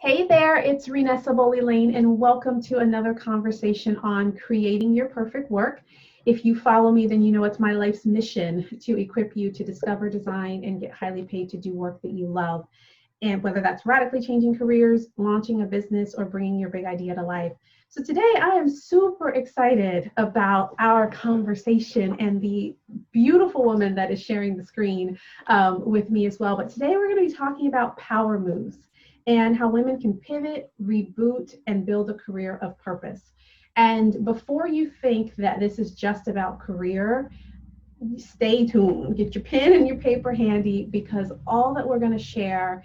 Hey there, it's Renessa Boley Layne, and welcome to another conversation on creating your perfect work. If you follow me, then you know it's my life's mission to equip you to discover, design, and get highly paid to do work that you love. And whether that's radically changing careers, launching a business, or bringing your big idea to life. So today I am super excited about our conversation and the beautiful woman that is sharing the screen with me as well. But today we're going to be talking about power moves and how women can pivot, reboot, and build a career of purpose. And before you think that this is just about career, stay tuned. Get your pen and your paper handy because all that we're going to share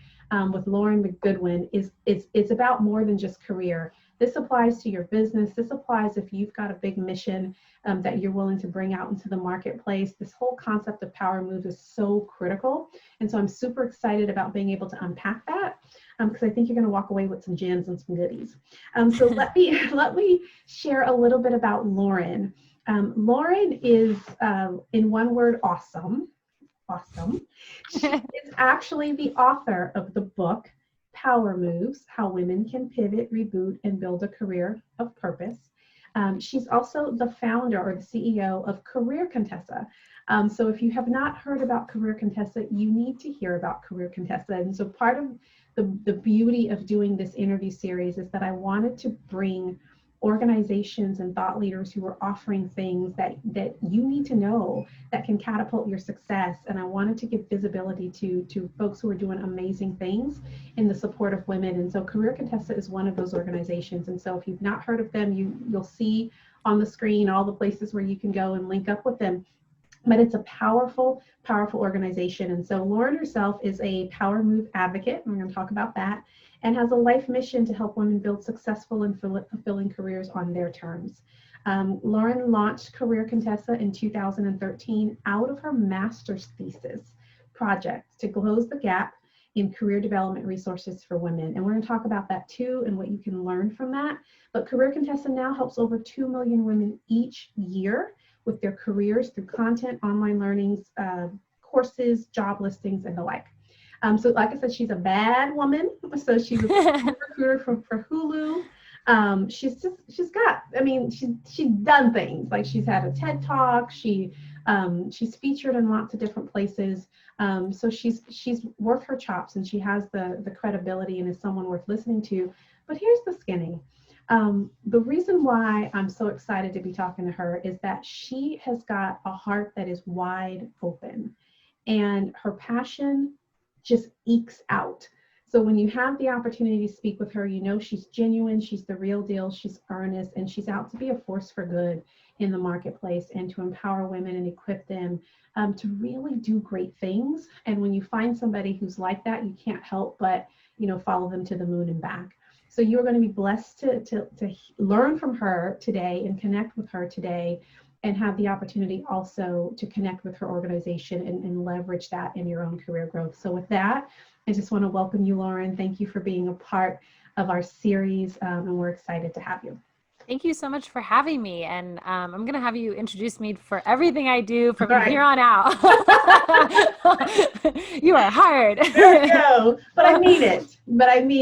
with Lauren McGoodwin is about more than just career. This applies to your business. This applies if you've got a big mission that you're willing to bring out into the marketplace. This whole concept of power moves is so critical. And so I'm super excited about being able to unpack that because I think you're going to walk away with some gems and some goodies. So let me share a little bit about Lauren. Lauren is, in one word, awesome. Awesome. She is actually the author of the book, Power Moves, How Women Can Pivot, Reboot, and Build a Career of Purpose. She's also the founder or the CEO of Career Contessa. So if you have not heard about Career Contessa, you need to hear about Career Contessa. And so part of the beauty of doing this interview series is that I wanted to bring organizations and thought leaders who are offering things that you need to know that can catapult your success. And I wanted to give visibility to folks who are doing amazing things in the support of women. And so Career Contessa is one of those organizations. And so if you've not heard of them, you'll see on the screen all the places where you can go and link up with them. But it's a powerful, powerful organization. And so Lauren herself is a power move advocate, and we're going to talk about that, and has a life mission to help women build successful and fulfilling careers on their terms. Lauren launched Career Contessa in 2013 out of her master's thesis project to close the gap in career development resources for women. And we're going to talk about that too and what you can learn from that. But Career Contessa now helps over 2 million women each year with their careers through content, online learnings, courses, job listings, and the like. So like I said, she's a bad woman. So she was a recruiter for Hulu. She's done things. Like she's had a TED Talk. She's featured in lots of different places. So she's worth her chops, and she has the credibility and is someone worth listening to. But here's the skinny. The reason why I'm so excited to be talking to her is that she has got a heart that is wide open, and her passion just ekes out. So when you have the opportunity to speak with her, you know she's genuine, she's the real deal, she's earnest, and she's out to be a force for good in the marketplace and to empower women and equip them to really do great things. And when you find somebody who's like that, you can't help but follow them to the moon and back. So you're going to be blessed to learn from her today and connect with her today, and have the opportunity also to connect with her organization and leverage that in your own career growth. So with that, I just want to welcome you, Lauren. Thank you for being a part of our series, and we're excited to have you. Thank you so much for having me. And I'm going to have you introduce me for everything I do from here on out. You are hired. There we go. But I mean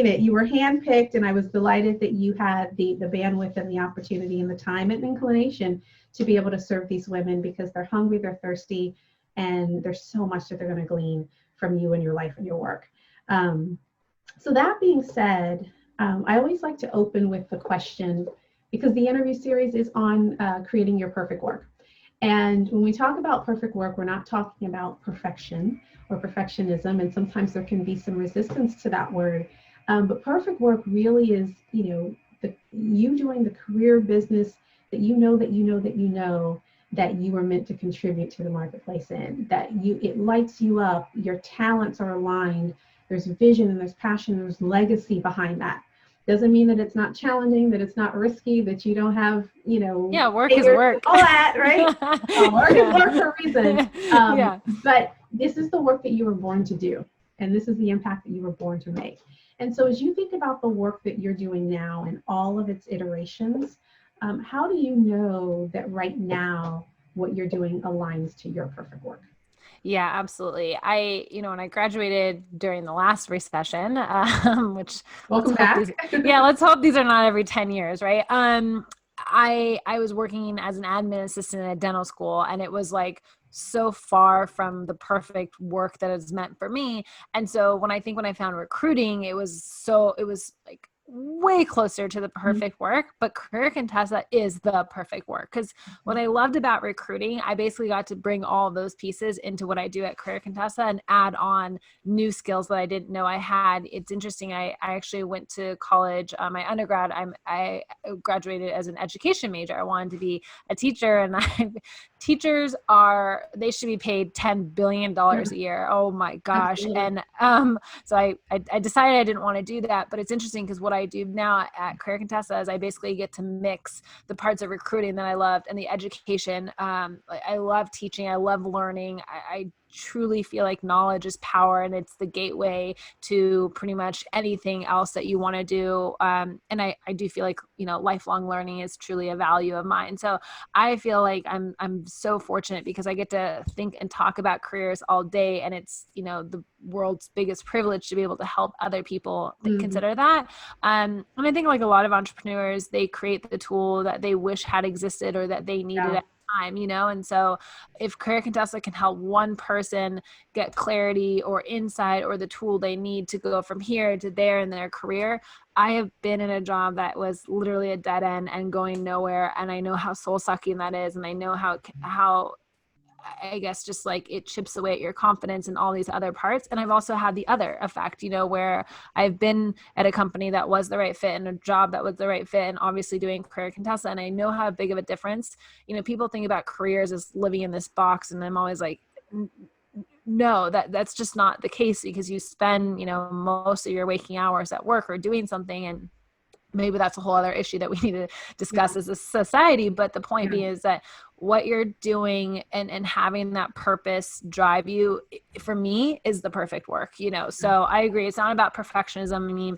it. You were handpicked, and I was delighted that you had the bandwidth and the opportunity and the time and inclination to be able to serve these women, because they're hungry, they're thirsty, and there's so much that they're going to glean from you and your life and your work. So that being said, I always like to open with the question, because the interview series is on creating your perfect work. And when we talk about perfect work, we're not talking about perfection or perfectionism, and sometimes there can be some resistance to that word. But perfect work really is, you doing the career business that you know that you are meant to contribute to the marketplace in, that it lights you up, your talents are aligned, there's vision and there's passion, there's legacy behind that. Doesn't mean that it's not challenging, that it's not risky, that you don't have, work is work. All that, right? Work is work for a reason. But this is the work that you were born to do. And this is the impact that you were born to make. And so as you think about the work that you're doing now and all of its iterations, how do you know that right now what you're doing aligns to your perfect work? Yeah, absolutely. When I graduated during the last recession, which let's Welcome hope back. these, yeah, let's hope these are not every 10 years, right? I was working as an admin assistant at dental school, and it was like so far from the perfect work that is meant for me. And so when I found recruiting, it was like way closer to the Mhm. perfect work, but Career Contessa is the perfect work because what I loved about recruiting, I basically got to bring all of those pieces into what I do at Career Contessa and add on new skills that I didn't know I had. It's interesting. I actually went to college. My undergrad, I graduated as an education major. I wanted to be a teacher, and teachers they should be paid $10 billion a year. Oh my gosh. Absolutely. And so I decided I didn't want to do that. But it's interesting because what I do now at Career Contessa is I basically get to mix the parts of recruiting that I loved and the education. I love teaching. I love learning. I truly feel like knowledge is power, and it's the gateway to pretty much anything else that you want to do. And I do feel like, lifelong learning is truly a value of mine. So I feel like I'm so fortunate because I get to think and talk about careers all day, and it's, the world's biggest privilege to be able to help other people Mhm. consider that. And I think like a lot of entrepreneurs, they create the tool that they wish had existed or that they needed Yeah. at the time, and so if Career Contessa can help one person get clarity or insight or the tool they need to go from here to there in their career, I have been in a job that was literally a dead end and going nowhere, and I know how soul sucking that is, and I know how I guess just like it chips away at your confidence and all these other parts. And I've also had the other effect, where I've been at a company that was the right fit and a job that was the right fit, and obviously doing Career Contessa. And I know how big of a difference, people think about careers as living in this box. And I'm always like, no, that's just not the case, because you spend, most of your waking hours at work or doing something. And maybe that's a whole other issue that we need to Yeah. discuss as a society. But the point Yeah. being is that what you're doing and having that purpose drive you, for me, is the perfect work, So I agree. It's not about perfectionism. I mean,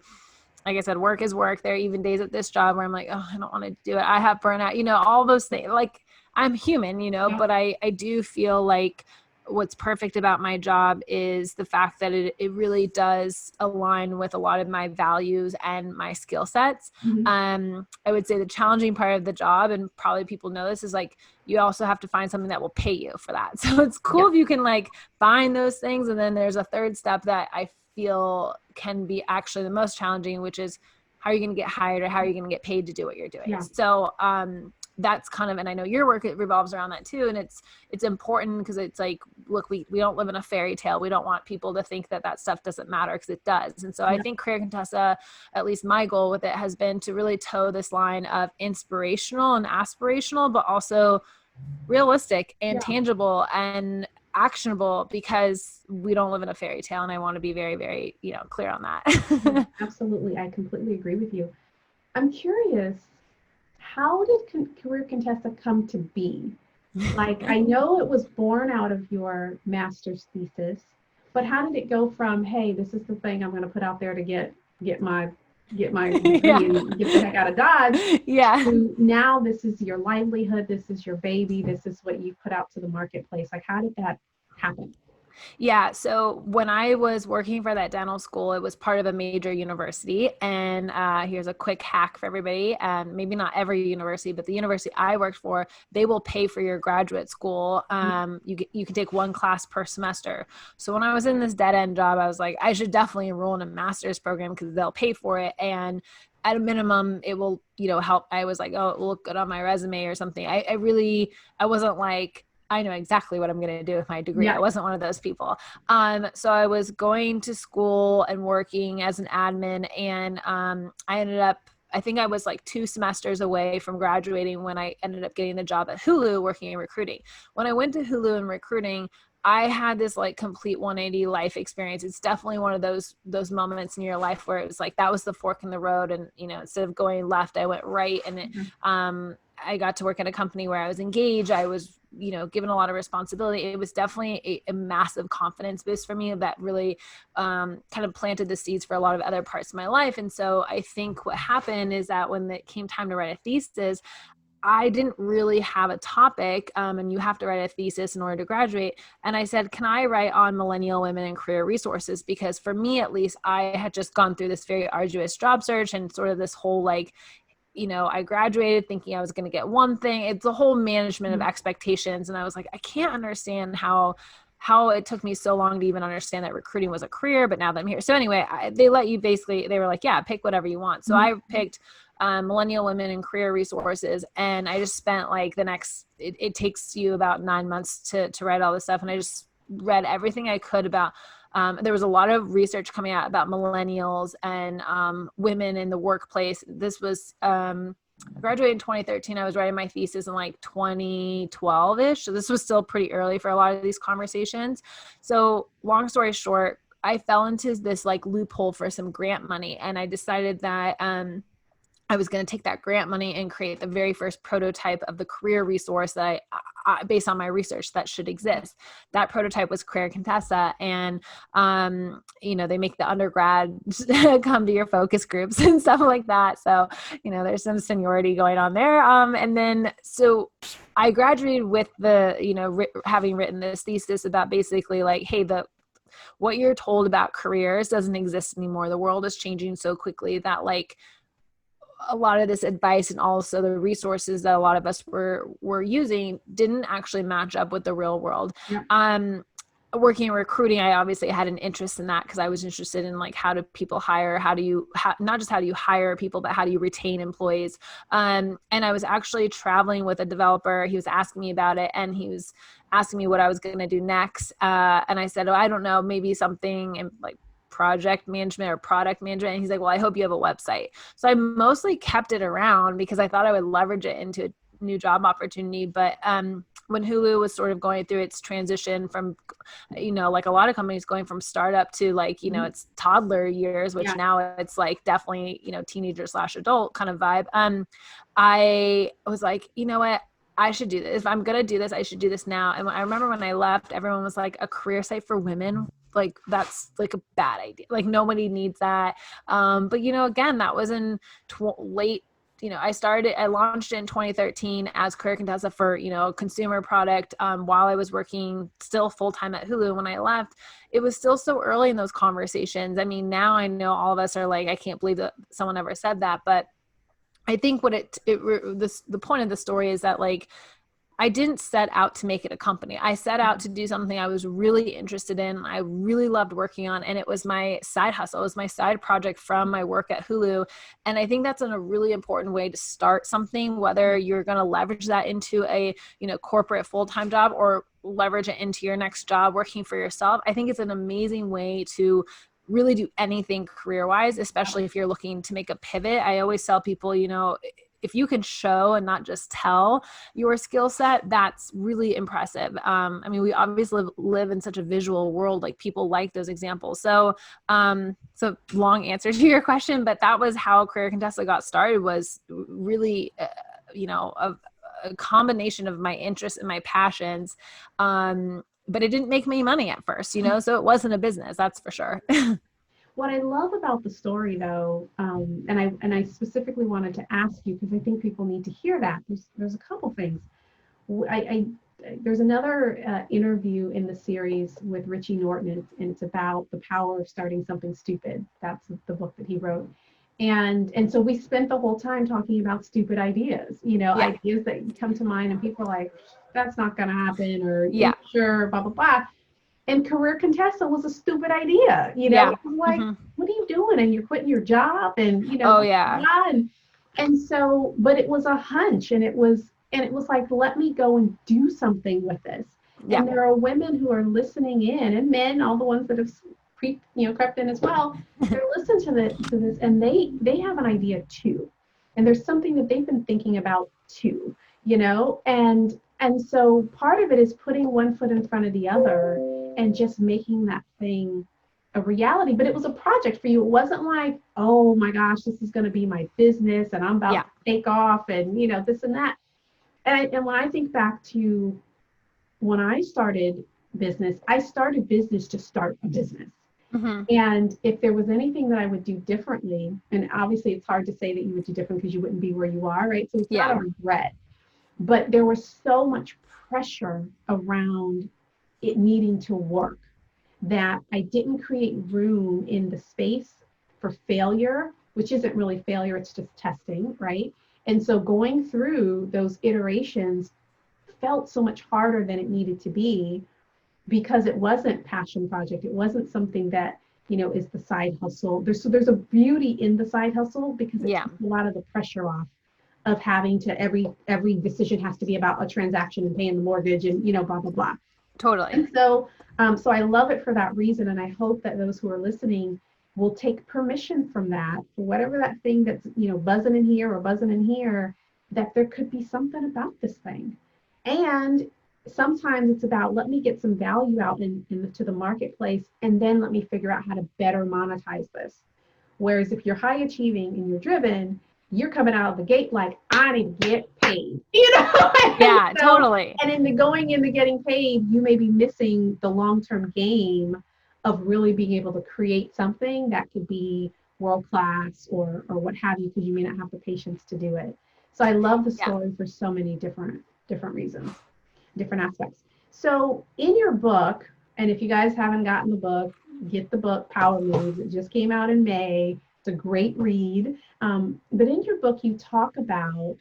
like I said, work is work. There are even days at this job where I'm like, oh, I don't want to do it. I have burnout, all those things. Like, I'm human, Yeah. but I do feel like what's perfect about my job is the fact that it really does align with a lot of my values and my skill sets. Mhm. I would say the challenging part of the job, and probably people know this, is like you also have to find something that will pay you for that. So it's Yeah. cool if you can like find those things. And then there's a third step that I feel can be actually the most challenging, which is how are you going to get hired or how are you going to get paid to do what you're doing? Yeah. So that's kind of, and I know your work, it revolves around that too. And it's important because it's like, look, we don't live in a fairy tale. We don't want people to think that stuff doesn't matter, because it does. And so I Yeah. think Career Contessa, at least my goal with it, has been to really toe this line of inspirational and aspirational, but also realistic and Yeah. tangible and actionable, because we don't live in a fairy tale. And I want to be very, very, clear on Yeah. that. Absolutely. I completely agree with you. I'm curious, how did Career Contessa come to be? Like, I know it was born out of your master's thesis, but how did it go from, hey, this is the thing I'm going to put out there to get my get my degree Yeah. and get the heck out of Dodge, Yeah. to now this is your livelihood, this is your baby, this is what you put out to the marketplace. Like, how did that happen? Yeah. So when I was working for that dental school, it was part of a major university. And here's a quick hack for everybody. Maybe not every university, but the university I worked for, they will pay for your graduate school. You can take one class per semester. So when I was in this dead end job, I was like, I should definitely enroll in a master's program because they'll pay for it. And at a minimum, it will, help. I was like, oh, it will look good on my resume or something. I wasn't like, I know exactly what I'm going to do with my degree. I Yeah. wasn't one of those people. So I was going to school and working as an admin, and I ended up, I think I was like 2 semesters away from graduating when I ended up getting the job at Hulu working in recruiting. When I went to Hulu in recruiting, I had this like complete 180 life experience. It's definitely one of those moments in your life where it was like that was the fork in the road, and instead of going left, I went right, and I got to work at a company where I was engaged. I was, given a lot of responsibility. It was definitely a massive confidence boost for me that really kind of planted the seeds for a lot of other parts of my life. And so I think what happened is that when it came time to write a thesis, I didn't really have a topic, and you have to write a thesis in order to graduate. And I said, can I write on millennial women and career resources? Because for me, at least, I had just gone through this very arduous job search and sort of this whole like, I graduated thinking I was going to get one thing. It's a whole management of expectations. And I was like, I can't understand how it took me so long to even understand that recruiting was a career, but now that I'm here. So anyway, they let you they were like, yeah, pick whatever you want. So I picked millennial women and career resources. And I just spent like it takes you about 9 months to write all this stuff. And I just read everything I could about, there was a lot of research coming out about millennials and women in the workplace. This was, I graduated in 2013. I was writing my thesis in like 2012-ish. So this was still pretty early for a lot of these conversations. So long story short, I fell into this like loophole for some grant money. And I decided that I was going to take that grant money and create the very first prototype of the career resource that based on my research that should exist. That prototype was Career Contessa. And, they make the undergrads come to your focus groups and stuff like that. So, there's some seniority going on there. And then, so I graduated with having written this thesis about basically like, hey, what you're told about careers doesn't exist anymore. The world is changing so quickly that like, a lot of this advice and also the resources that a lot of us were using didn't actually match up with the real world. Yeah. Working in recruiting, I obviously had an interest in that because I was interested in like, how do people hire? Not just how do you hire people, but how do you retain employees? And I was actually traveling with a developer. He was asking me about it and he was asking me what I was going to do next. And I said, I don't know, maybe something in like project management or product management. And he's like, well, I hope you have a website. So I mostly kept it around because I thought I would leverage it into a new job opportunity. But when Hulu was sort of going through its transition from, like a lot of companies going from startup to like, it's toddler years, which now it's like definitely, teenager/adult kind of vibe. I was like, you know what? I should do this. If I'm going to do this, I should do this now. And I remember when I left, everyone was like, a career site for women, like that's like a bad idea. Like nobody needs that. But again, that was in late, I launched in 2013 as Career Contessa for, a consumer product while I was working still full-time at Hulu. When I left, it was still so early in those conversations. I mean, now I know all of us are like, I can't believe that someone ever said that. But I think what the point of the story is that like, I didn't set out to make it a company. I set out to do something I was really interested in. I really loved working on, and it was my side hustle. It was my side project from my work at Hulu. And I think that's a really important way to start something, whether you're going to leverage that into a, corporate full-time job or leverage it into your next job working for yourself. I think it's an amazing way to really do anything career-wise, especially if you're looking to make a pivot. I always tell people, if you can show and not just tell your skill set, that's really impressive. I mean, we obviously live in such a visual world, like people like those examples. So, so long answer to your question, but that was how Career Contessa got started, was really, a combination of my interests and my passions. But it didn't make me money at first, so it wasn't a business, that's for sure. What I love about the story, though, and I specifically wanted to ask you because I think people need to hear that. There's a couple things. There's another interview in the series with Richie Norton, and it's about the power of starting something stupid. That's the book that he wrote. And so we spent the whole time talking about stupid ideas, ideas that come to mind, and people are like, that's not going to happen, or sure, blah, blah, blah. And Career Contessa was a stupid idea, It was like, what are you doing? And you're quitting your job, and and so, but it was a hunch, and it was like, let me go and do something with this. Yeah. And there are women who are listening in, and men, all the ones that have crept in as well. They're listening to this, and they have an idea too, and there's something that they've been thinking about too, and so part of it is putting one foot in front of the other and just making that thing a reality. But it was a project for you. It wasn't like, oh my gosh, this is going to be my business and I'm about to take off and, this and that. And when I think back to when I started business to start a business. Mm-hmm. And if there was anything that I would do differently, and obviously it's hard to say that you would do different because you wouldn't be where you are, right? So it's not a regret. but there was so much pressure around it needing to work that I didn't create room in the space for failure, which isn't really failure, it's just testing, right? And so going through those iterations felt so much harder than it needed to be because it wasn't passion project. It wasn't something that, is the side hustle. There's a beauty in the side hustle because it Yeah, takes a lot of the pressure off of having to every decision has to be about a transaction and paying the mortgage and blah blah blah. totally. And so I love it for that reason, and I hope that those who are listening will take permission from that, for whatever that thing that's buzzing in here or buzzing in here, that there could be something about this thing. And sometimes it's about, let me get some value out to the marketplace, and then let me figure out how to better monetize this. Whereas if you're high achieving and you're driven, you're coming out of the gate like, I need to get paid, Yeah, so, totally. and in the going into getting paid, you may be missing the long-term game of really being able to create something that could be world class or what have you, because you may not have the patience to do it. So I love the Yeah. story for so many different reasons, different aspects. So in your book, and if you guys haven't gotten the book, get the book, Power Moves. It just came out in May. It's a great read. But in your book, you just talk about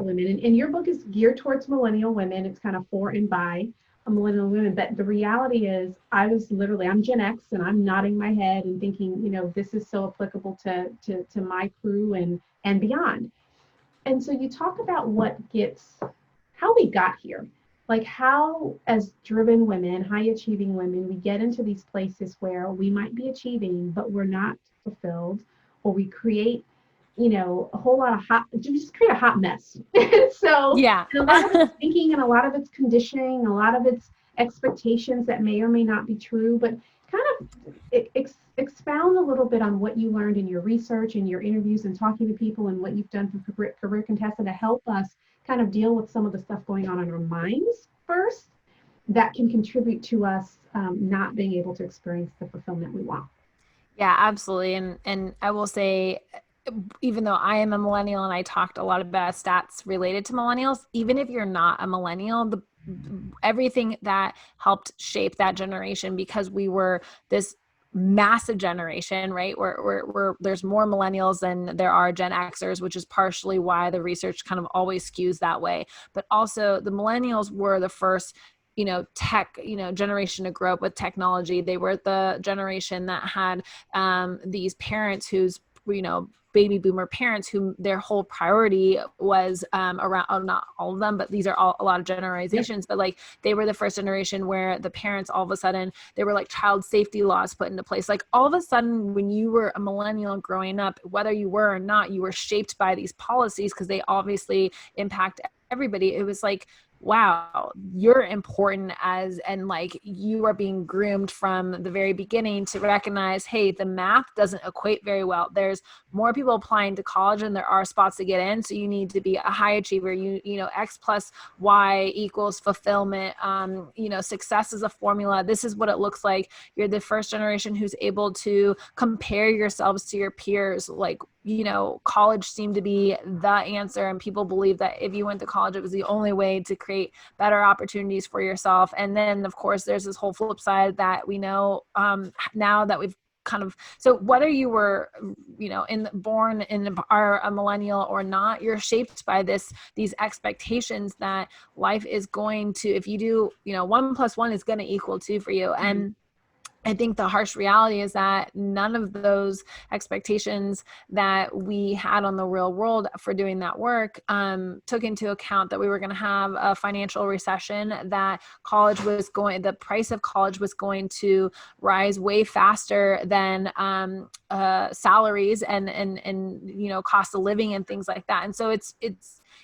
women, and your book is geared towards millennial women. It's kind of for and by millennial women. But the reality is, I'm Gen X, and I'm nodding my head and thinking, this is so applicable to my crew and beyond. And so you talk about how we got here, like how, as driven women, high achieving women, we get into these places where we might be achieving, but we're not fulfilled, or we create, a whole lot of just create a hot mess. So, Yeah. and a lot of it's thinking, and a lot of it's conditioning, a lot of it's expectations that may or may not be true, but kind of expound a little bit on what you learned in your research and your interviews and talking to people, and what you've done for Career Contessa to help us kind of deal with some of the stuff going on in our minds first, that can contribute to us not being able to experience the fulfillment we want. Yeah, absolutely. And I will say, even though I am a millennial and I talked a lot about stats related to millennials, even if you're not a millennial, everything that helped shape that generation, because we were this massive generation, right? There's more millennials than there are Gen Xers, which is partially why the research kind of always skews that way. But also the millennials were the first tech, generation to grow up with technology. They were the generation that had these parents whose, baby boomer parents, who their whole priority was around, not all of them, but these are all a lot of generalizations, but like they were the first generation where the parents, all of a sudden, there were like child safety laws put into place. Like all of a sudden, when you were a millennial growing up, whether you were or not, you were shaped by these policies because they obviously impact everybody. It was like, wow, you're important and like you are being groomed from the very beginning to recognize, hey, the math doesn't equate very well. There's more people applying to college than there are spots to get in. So you need to be a high achiever. X plus Y equals fulfillment. Success is a formula. This is what it looks like. You're the first generation who's able to compare yourselves to your peers. Like, college seemed to be the answer, and people believe that if you went to college, it was the only way to create better opportunities for yourself. And then, of course, there's this whole flip side that we know now that we've so whether you were, born in a millennial or not, you're shaped by these expectations that life is going to, if you do, 1 + 1 is going to equal 2 for you. And I think the harsh reality is that none of those expectations that we had on the real world for doing that work took into account that we were going to have a financial recession, that the price of college was going to rise way faster than salaries and cost of living and things like that. And so it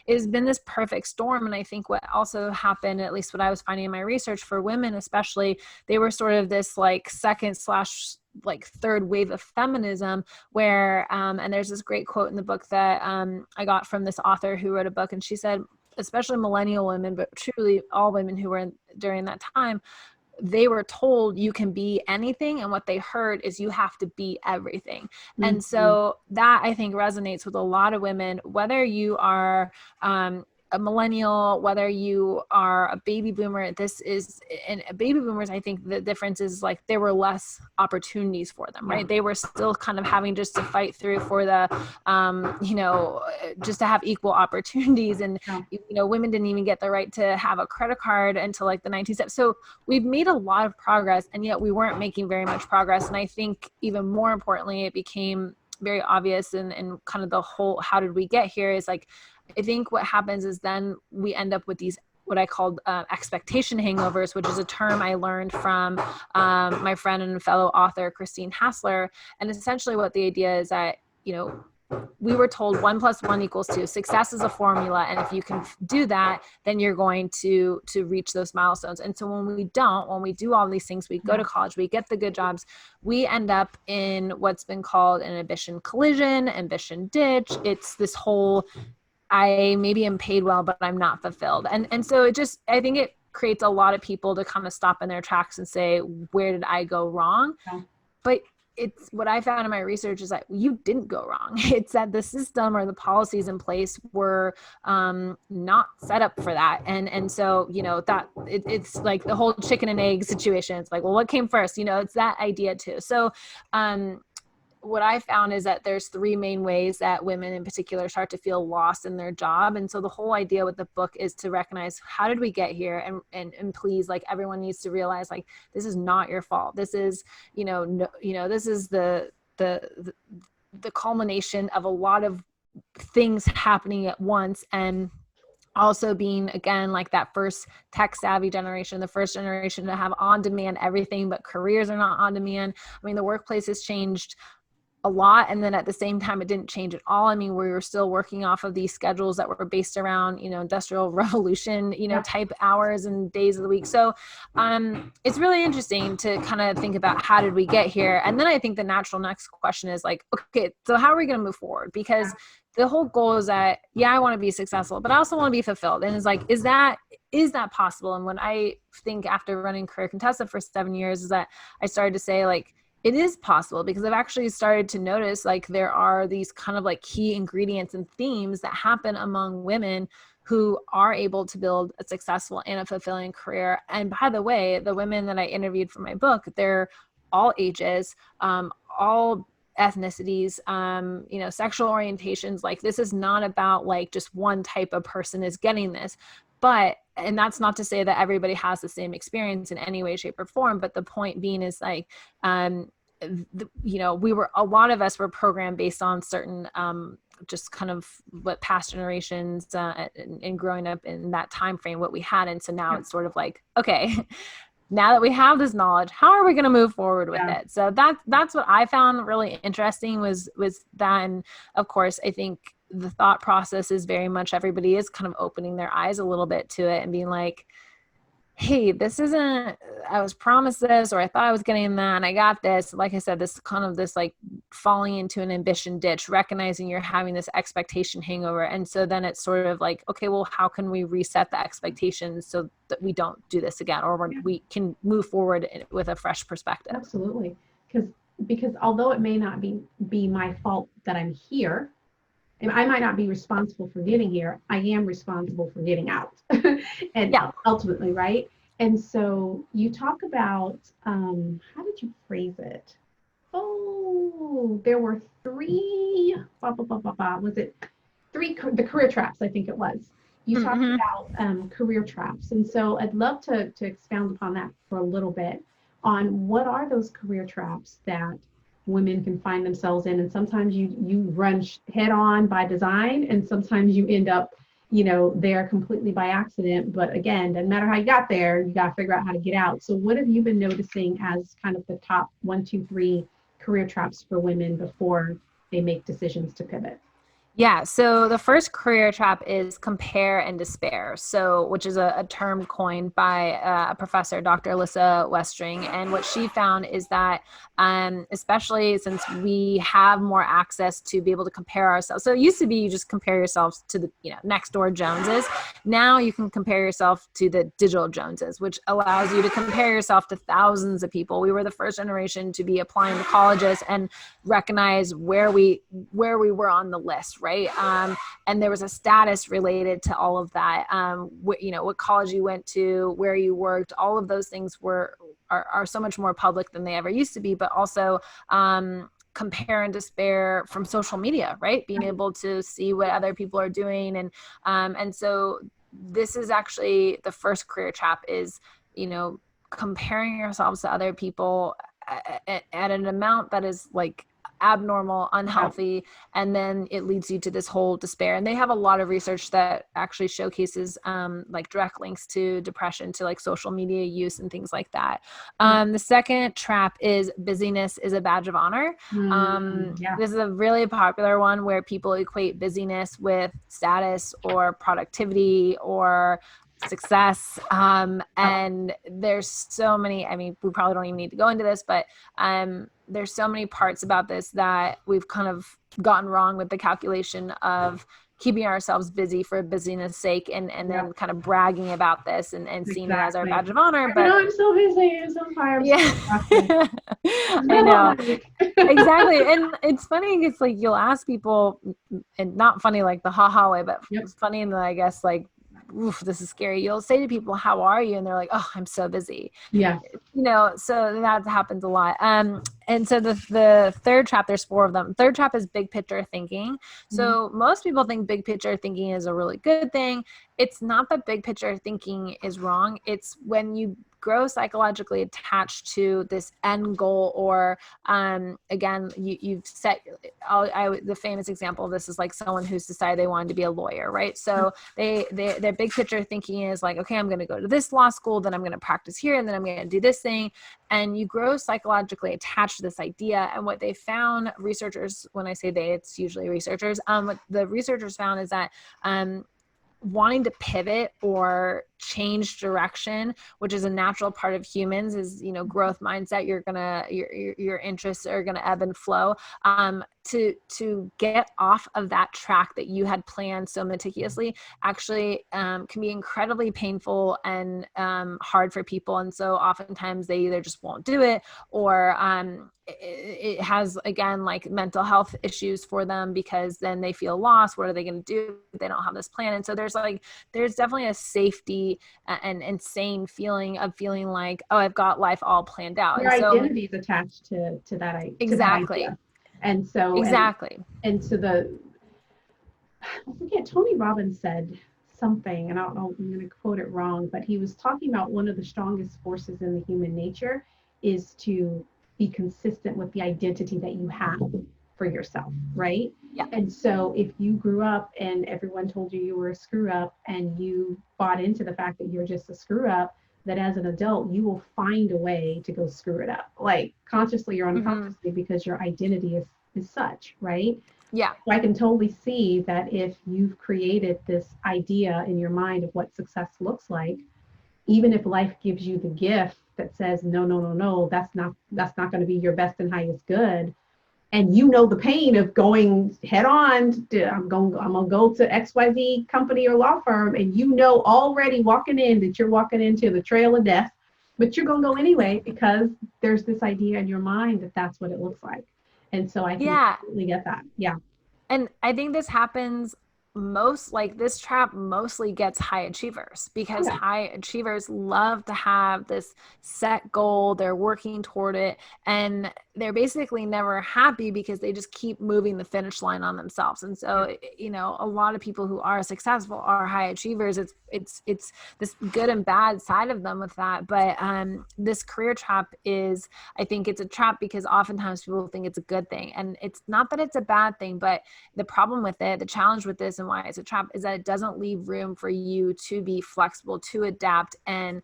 has been this perfect storm. And I think what also happened, at least what I was finding in my research for women, especially, they were sort of this like second / like third wave of feminism where, and there's this great quote in the book that I got from this author who wrote a book, and she said, especially millennial women, but truly all women who were during that time, they were told you can be anything, and what they heard is you have to be everything. And so that, I think, resonates with a lot of women, whether you are a millennial, whether you are a baby boomer, and baby boomers, I think the difference is like there were less opportunities for them, right? They were still kind of having just to fight through for the, just to have equal opportunities. And, women didn't even get the right to have a credit card until like the 1970s. So we've made a lot of progress, and yet we weren't making very much progress. And I think even more importantly, it became very obvious and kind of the whole, how did we get here is like, I think what happens is then we end up with these, what I called expectation hangovers, which is a term I learned from my friend and fellow author, Christine Hassler. And essentially what the idea is that, we were told 1 + 1 = 2. Success is a formula. And if you can do that, then you're going to reach those milestones. And so when we do all these things, we go to college, we get the good jobs, we end up in what's been called an ambition collision, ambition ditch. It's this whole, I maybe am paid well, but I'm not fulfilled. And so I think it creates a lot of people to kind of stop in their tracks and say, where did I go wrong? Yeah. But it's what I found in my research is that you didn't go wrong. It's that the system or the policies in place were not set up for that. And so, that it's like the whole chicken and egg situation. It's like, well, what came first? It's that idea too. So, what I found is that there's 3 main ways that women in particular start to feel lost in their job. And so the whole idea with the book is to recognize, how did we get here? And please, like, everyone needs to realize, like, this is not your fault. This is, this is the culmination of a lot of things happening at once. And also being, again, like that first tech savvy generation, the first generation to have on demand everything, but careers are not on demand. I mean, the workplace has changed a lot. And then at the same time, it didn't change at all. I mean, we were still working off of these schedules that were based around, industrial revolution, type hours and days of the week. So it's really interesting to kind of think about, how did we get here? And then I think the natural next question is like, okay, so how are we going to move forward? Because the whole goal is that, I want to be successful, but I also want to be fulfilled. And it's like, is that possible? And when I think after running Career Contessa for 7 years, is that I started to say, like, it is possible, because I've actually started to notice, like, there are these kind of like key ingredients and themes that happen among women who are able to build a successful and a fulfilling career. And by the way, the women that I interviewed for my book, they're all ages, all ethnicities, sexual orientations. Like, this is not about like just one type of person is getting this. And that's not to say that everybody has the same experience in any way, shape, or form. But the point being is, like, a lot of us were programmed based on certain, just kind of what past generations and growing up in that time frame, what we had. And so now it's sort of like, okay, now that we have this knowledge, how are we going to move forward with it? So that's what I found really interesting was that. And of course, I think the thought process is very much, everybody is kind of opening their eyes a little bit to it and being like, hey, this isn't, I was promised this, or I thought I was getting that, and I got this. Like I said, this kind of this like falling into an ambition ditch, recognizing you're having this expectation hangover. And so then it's sort of like, okay, well, how can we reset the expectations so that we don't do this again, or we can move forward with a fresh perspective? Absolutely. Because although it may not be my fault that I'm here, and I might not be responsible for getting here, I am responsible for getting out. And ultimately, right? And so you talk about, how did you phrase it? Oh, there were 3, was it 3, the career traps, I think it was. You talked about career traps. And so I'd love to expound upon that for a little bit, on what are those career traps that women can find themselves in. And sometimes you run head on by design, and sometimes you end up, there completely by accident. But again, doesn't matter how you got there, you got to figure out how to get out. So what have you been noticing as kind of the top 1, 2, 3 career traps for women before they make decisions to pivot? Yeah. So the first career trap is compare and despair. So, which is a term coined by a professor, Dr. Alyssa Westring. And what she found is that, especially since we have more access to be able to compare ourselves. So it used to be you just compare yourselves to the, next door Joneses. Now you can compare yourself to the digital Joneses, which allows you to compare yourself to thousands of people. We were the first generation to be applying to colleges and recognize where we were on the list, right? And there was a status related to all of that. What college you went to, where you worked, all of those things are so much more public than they ever used to be, but also compare and despair from social media, right? Being able to see what other people are doing. And so this is actually the first career trap is, comparing yourselves to other people at an amount that is like abnormal, unhealthy, and then it leads you to this whole despair. And they have a lot of research that actually showcases like direct links to depression, to like social media use and things like that. The second trap is busyness is a badge of honor. This is a really popular one where people equate busyness with status or productivity or success. And there's so many, I mean, we probably don't even need to go into this, but there's so many parts about this that we've kind of gotten wrong with the calculation of keeping ourselves busy for busyness sake, and then kind of bragging about this and seeing it as our badge of honor. But I'm so busy, I'm so tired. I know. Exactly. And it's funny, it's like you'll ask people, and not funny like the haha way, but it's funny in the, I guess, like, oof, this is scary. You'll say to people, how are you? And they're like, oh, I'm so busy. Yeah. So that happens a lot. And so the third trap, there's 4 of them. Third trap is big picture thinking. So most people think big picture thinking is a really good thing. It's not that big picture thinking is wrong. It's when you grow psychologically attached to this end goal, or again, you've set, the famous example of this is like someone who's decided they wanted to be a lawyer, right? So their big picture thinking is like, okay, I'm going to go to this law school, then I'm going to practice here, and then I'm going to do this thing. And you grow psychologically attached to this idea. And what they found, researchers, when I say they, it's usually researchers, what the researchers found is that wanting to pivot or change direction, which is a natural part of humans, is, growth mindset. Your interests are gonna ebb and flow. To get off of that track that you had planned so meticulously actually can be incredibly painful and hard for people. And so oftentimes they either just won't do it, or it has, again, like mental health issues for them, because then they feel lost. What are they going to do? They don't have this plan. And so there's definitely a safety and insane feeling of feeling like, oh, I've got life all planned out. Your identity is attached to that. Exactly. To that idea. And so, exactly. And so I forget, Tony Robbins said something, and I don't know, I'm going to quote it wrong, but he was talking about one of the strongest forces in the human nature is to be consistent with the identity that you have for yourself, right? Yeah. And so if you grew up and everyone told you were a screw up, and you bought into the fact that you're just a screw up, that as an adult, you will find a way to go screw it up, like consciously or unconsciously, because your identity is such, right? Yeah. So I can totally see that if you've created this idea in your mind of what success looks like, even if life gives you the gift that says, no, that's not going to be your best and highest good. And the pain of going head on, I'm going to go to XYZ company or law firm, and already walking in that you're walking into the trail of death, but you're going to go anyway, because there's this idea in your mind that that's what it looks like. And so I can completely get that. Yeah. And I think this happens this trap mostly gets high achievers, because high achievers love to have this set goal. They're working toward it, and they're basically never happy because they just keep moving the finish line on themselves. And so, a lot of people who are successful are high achievers. It's this good and bad side of them with that. But this career trap is, I think it's a trap because oftentimes people think it's a good thing, and it's not that it's a bad thing, but the problem with it, the challenge with this and why it's a trap, is that it doesn't leave room for you to be flexible, to adapt, and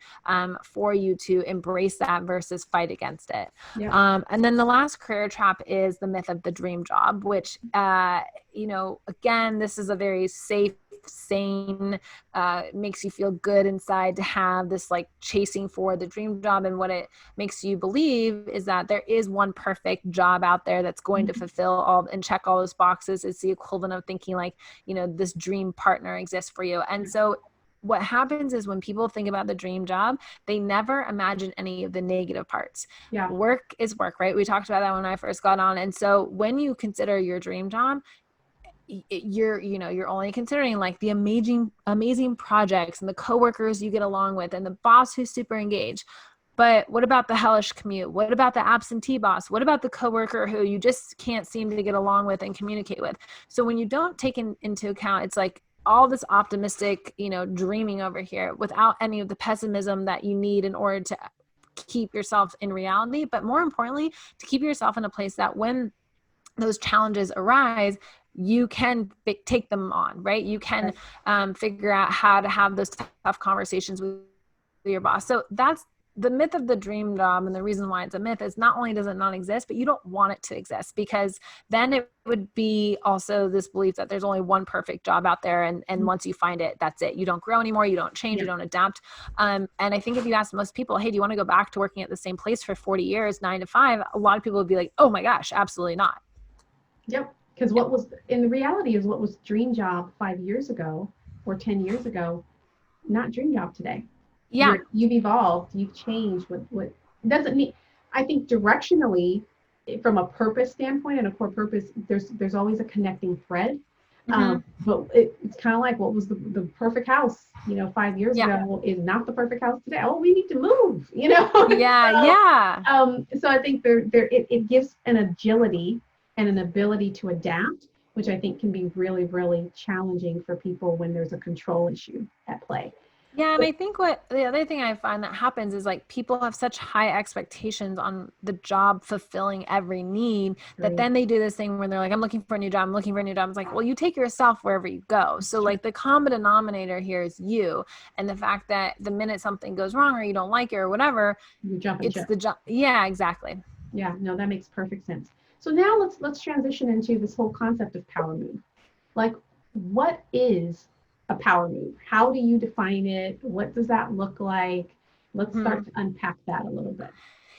for you to embrace that versus fight against it. Yeah. And then the last career trap is the myth of the dream job, which, again, this is a very safe, sane, makes you feel good inside to have this like chasing for the dream job. And what it makes you believe is that there is one perfect job out there that's going to fulfill all and check all those boxes. It's the equivalent of thinking like, this dream partner exists for you. And so what happens is when people think about the dream job, they never imagine any of the negative parts. Yeah. Work is work, right? We talked about that when I first got on. And so when you consider your dream job, you're only considering like the amazing projects and the coworkers you get along with and the boss who's super engaged. But what about the hellish commute? What about the absentee boss? What about the coworker who you just can't seem to get along with and communicate with? So when you don't take into account, it's like all this optimistic, dreaming over here without any of the pessimism that you need in order to keep yourself in reality. But more importantly, to keep yourself in a place that when those challenges arise, you can take them on, right? You can figure out how to have those tough conversations with your boss. So that's the myth of the dream job. And the reason why it's a myth is not only does it not exist, but you don't want it to exist, because then it would be also this belief that there's only one perfect job out there. And once you find it, that's it. You don't grow anymore. You don't change. You don't adapt. And I think if you ask most people, hey, do you want to go back to working at the same place for 40 years, 9 to 5? A lot of people would be like, oh my gosh, absolutely not. Yep. Because what was in the reality is what was dream job 5 years ago or 10 years ago, not dream job today. Yeah. You've evolved, you've changed. What doesn't mean, I think directionally, from a purpose standpoint and a core purpose, there's always a connecting thread. But it's kind of like what was the perfect house, 5 years ago is not the perfect house today. Oh, we need to move, So I think it gives an agility and an ability to adapt, which I think can be really, really challenging for people when there's a control issue at play. Yeah. And I think the other thing I find that happens is like people have such high expectations on the job fulfilling every need that then they do this thing where they're like, I'm looking for a new job. I'm looking for a new job. It's like, well, you take yourself wherever you go. So like the common denominator here is you. And the fact that the minute something goes wrong or you don't like it or whatever, you jump and it's the job. Yeah, exactly. Yeah, no, that makes perfect sense. So now let's transition into this whole concept of power move. Like, what is a power move? How do you define it? What does that look like? Let's start to unpack that a little bit.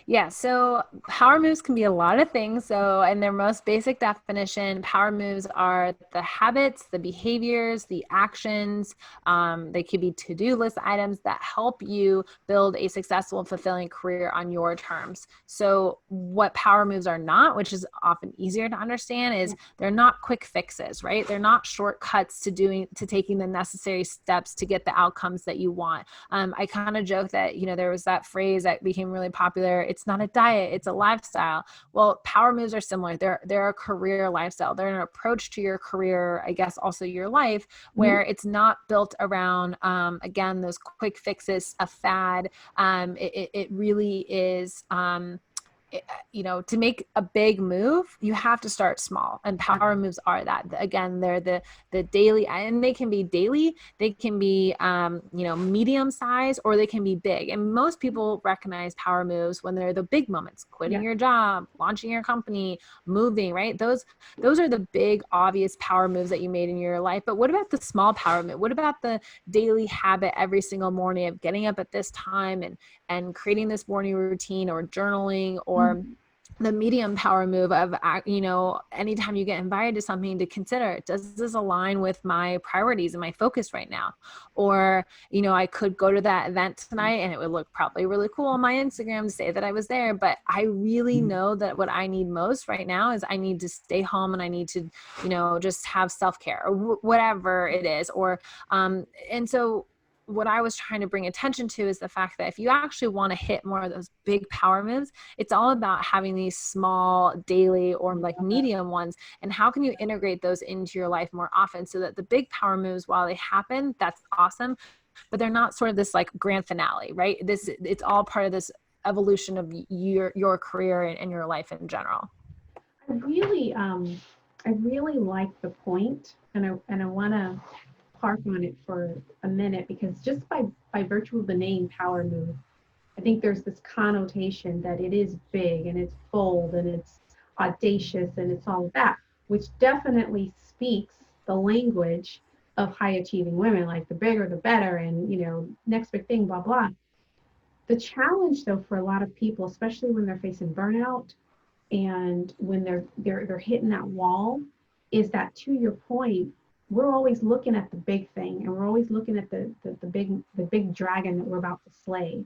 Yeah, so power moves can be a lot of things. So in their most basic definition, power moves are the habits, the behaviors, the actions. They could be to-do list items that help you build a successful and fulfilling career on your terms. So what power moves are not, which is often easier to understand, is they're not quick fixes, right? They're not shortcuts to taking the necessary steps to get the outcomes that you want. I kind of joke that, there was that phrase that became really popular. It's not a diet, it's a lifestyle. Well, power moves are similar. They're a career lifestyle. They're an approach to your career, I guess also your life, where it's not built around, again, those quick fixes, a fad. It really is, to make a big move, you have to start small, and power moves are that. Again, they're the daily, and they can be daily, they can be, medium size, or they can be big. And most people recognize power moves when they're the big moments, quitting your job, launching your company, moving, right? Those are the big, obvious power moves that you made in your life. But what about the small power move? What about the daily habit every single morning of getting up at this time and creating this morning routine, or journaling, or the medium power move of, anytime you get invited to something, to consider, does this align with my priorities and my focus right now? Or, I could go to that event tonight and it would look probably really cool on my Instagram to say that I was there, but I really know that what I need most right now is I need to stay home and I need to, just have self-care, or whatever it is. Or, and so what I was trying to bring attention to is the fact that if you actually want to hit more of those big power moves, it's all about having these small daily or like medium ones. And how can you integrate those into your life more often, so that the big power moves, while they happen, that's awesome, but they're not sort of this like grand finale, right? It's all part of this evolution of your career and your life in general. I really like the point, and I want to park on it for a minute, because just by virtue of the name power move, I think there's this connotation that it is big and it's bold and it's audacious and it's all of that, which definitely speaks the language of high achieving women, like the bigger the better, and next big thing, blah blah. The challenge though for a lot of people, especially when they're facing burnout and when they're hitting that wall, is that, to your point, we're always looking at the big thing, and we're always looking at the big dragon that we're about to slay,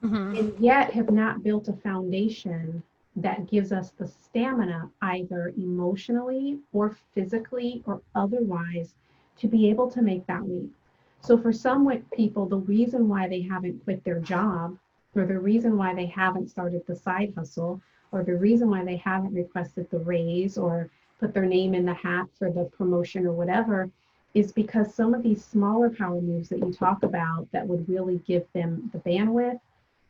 and yet have not built a foundation that gives us the stamina, either emotionally or physically or otherwise, to be able to make that leap. So for some people, the reason why they haven't quit their job, or the reason why they haven't started the side hustle, or the reason why they haven't requested the raise or put their name in the hat for the promotion or whatever, is because some of these smaller power moves that you talk about that would really give them the bandwidth,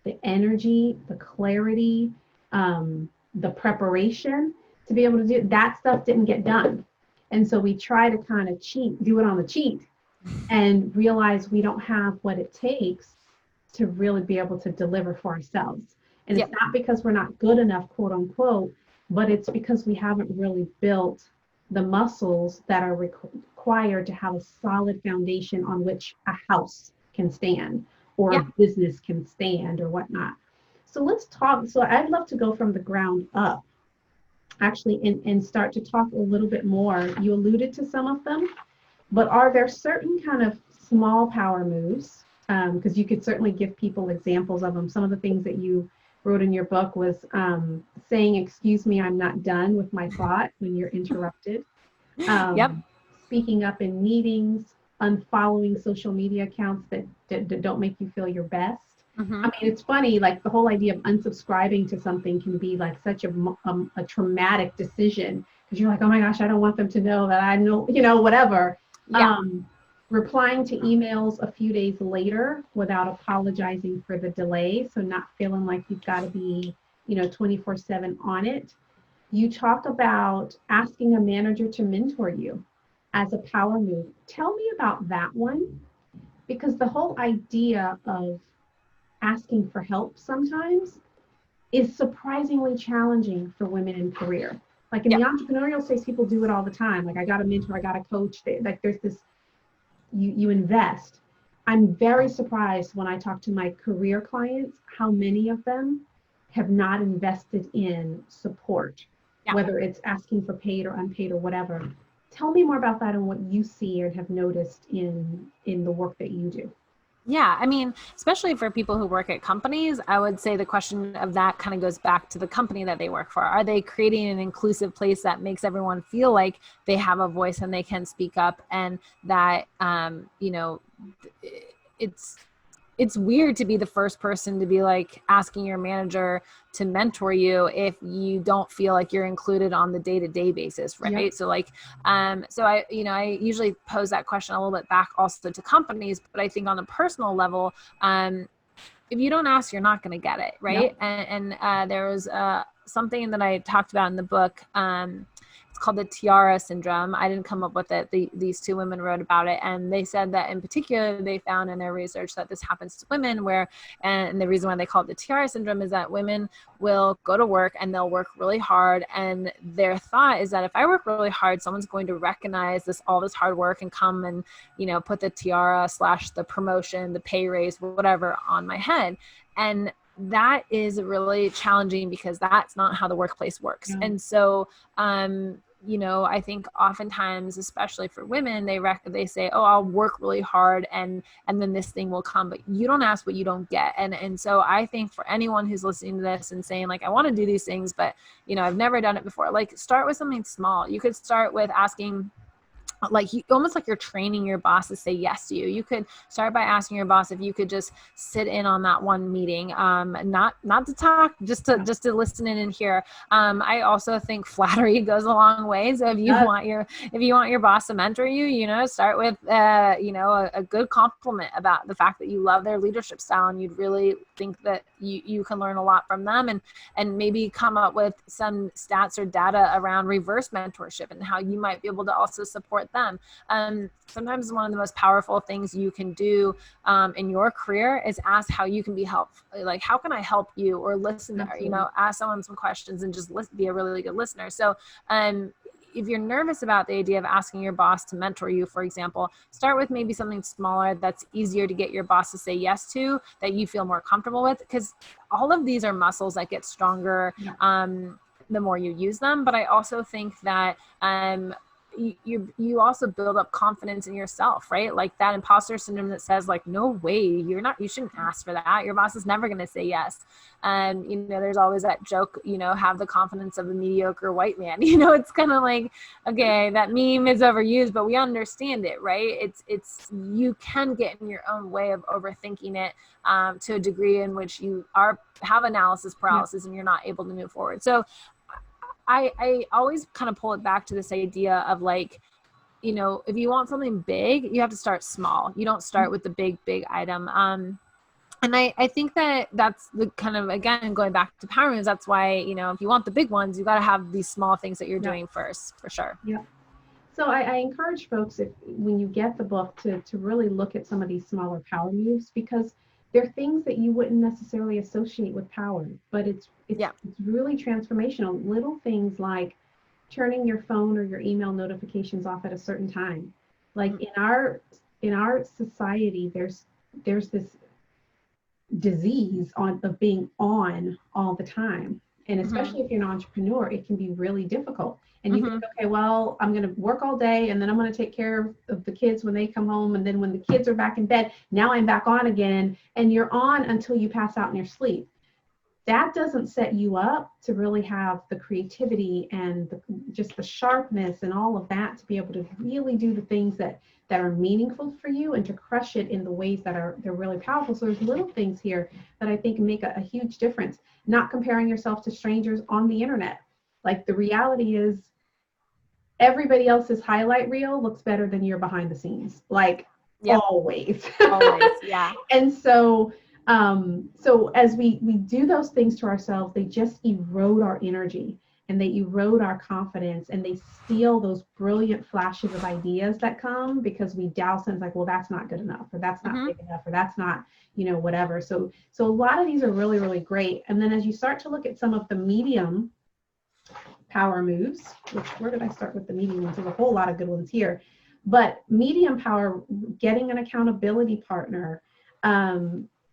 the energy, the clarity, the preparation to be able to do that stuff didn't get done. And so we try to kind of do it on the cheat, and realize we don't have what it takes to really be able to deliver for ourselves. And Yep. it's not because we're not good enough, quote unquote, but it's because we haven't really built the muscles that are required to have a solid foundation on which a house can stand, or Yeah. a business can stand, or whatnot. So let's talk. So I'd love to go from the ground up, actually, and start to talk a little bit more. You alluded to some of them, but are there certain kind of small power moves? Because you could certainly give people examples of them. Some of the things that you wrote in your book was saying, "Excuse me, I'm not done with my thought" when you're interrupted. Yep. Speaking up in meetings, unfollowing social media accounts that don't make you feel your best. Mm-hmm. I mean, it's funny, like the whole idea of unsubscribing to something can be like such a traumatic decision, because you're like, oh my gosh, I don't want them to know that I know, whatever. Yeah. Replying to emails a few days later without apologizing for the delay. So not feeling like you've got to be, 24/7 on it. You talk about asking a manager to mentor you as a power move. Tell me about that one, because the whole idea of asking for help sometimes is surprisingly challenging for women in career. Like in the Yep. entrepreneurial space, people do it all the time. Like, I got a mentor, I got a coach. Like, there's this, you invest. I'm very surprised when I talk to my career clients how many of them have not invested in support, Yeah. whether it's asking for paid or unpaid or whatever. Tell me more about that and what you see or have noticed in the work that you do. Yeah, I mean, especially for people who work at companies, I would say the question of that kind of goes back to the company that they work for. Are they creating an inclusive place that makes everyone feel like they have a voice and they can speak up, and that, it's it's weird to be the first person to be like asking your manager to mentor you if you don't feel like you're included on the day-to-day basis, right? Yep. So like, so I usually pose that question a little bit back also to companies, but I think on a personal level, if you don't ask, you're not going to get it, right? Yep. And there was something that I talked about in the book. It's called the tiara syndrome. I didn't come up with it. These two women wrote about it, and they said that in particular, they found in their research that this happens to women and the reason why they call it the tiara syndrome is that women will go to work and they'll work really hard. And their thought is that if I work really hard, someone's going to recognize all this hard work and come and, put the tiara / the promotion, the pay raise, whatever on my head. And that is really challenging because that's not how the workplace works. Yeah. And so, I think oftentimes, especially for women, they say, "Oh, I'll work really hard and then this thing will come." But you don't ask what you don't get. And so I think for anyone who's listening to this and saying like, "I want to do these things, but I've never done it before," like start with something small. You could start with asking, like almost like you're training your boss to say yes to you. You could start by asking your boss if you could just sit in on that one meeting, not to talk, just to listen in and hear. I also think flattery goes a long way. So if you want your boss to mentor you, start with a good compliment about the fact that you love their leadership style and you'd really think that you can learn a lot from them, and maybe come up with some stats or data around reverse mentorship and how you might be able to also support them. Sometimes one of the most powerful things you can do in your career is ask how you can be helpful. Like, how can I help you? Or listen, ask someone some questions and just be a really good listener. So if you're nervous about the idea of asking your boss to mentor you, for example, start with maybe something smaller that's easier to get your boss to say yes to, that you feel more comfortable with, because all of these are muscles that get stronger the more you use them. But I also think that you also build up confidence in yourself, right? Like that imposter syndrome that says like, no way, you shouldn't ask for that. Your boss is never going to say yes. And, there's always that joke, have the confidence of a mediocre white man. It's kind of like, okay, that meme is overused, but we understand it, right? It's you can get in your own way of overthinking it to a degree in which you have analysis paralysis and you're not able to move forward. So I always kind of pull it back to this idea of like, if you want something big, you have to start small. You don't start with the big item. And I think that's the kind of, again, going back to power moves, that's why, if you want the big ones, you got to have these small things that you're doing first, for sure. Yeah. So I encourage folks, when you get the book, to really look at some of these smaller power moves, because they're things that you wouldn't necessarily associate with power, but it's really transformational. Little things like turning your phone or your email notifications off at a certain time. Like in our society, there's this disease of being on all the time. And especially if you're an entrepreneur, it can be really difficult. And you think, okay, well, I'm going to work all day and then I'm going to take care of the kids when they come home. And then when the kids are back in bed, now I'm back on again. And you're on until you pass out in your sleep. That doesn't set you up to really have the creativity and just the sharpness and all of that to be able to really do the things that are meaningful for you and to crush it in the ways they're really powerful. So there's little things here that I think make a huge difference. Not comparing yourself to strangers on the internet. Like the reality is everybody else's highlight reel looks better than your behind the scenes. Like always. Always, yeah. And so as we do those things to ourselves, they just erode our energy and they erode our confidence and they steal those brilliant flashes of ideas that come because we douse things like, well, that's not good enough, or that's not big enough, or that's not, whatever. So a lot of these are really, really great. And then as you start to look at some of the medium power moves, where did I start with the medium ones? There's a whole lot of good ones here. But medium power, getting an accountability partner,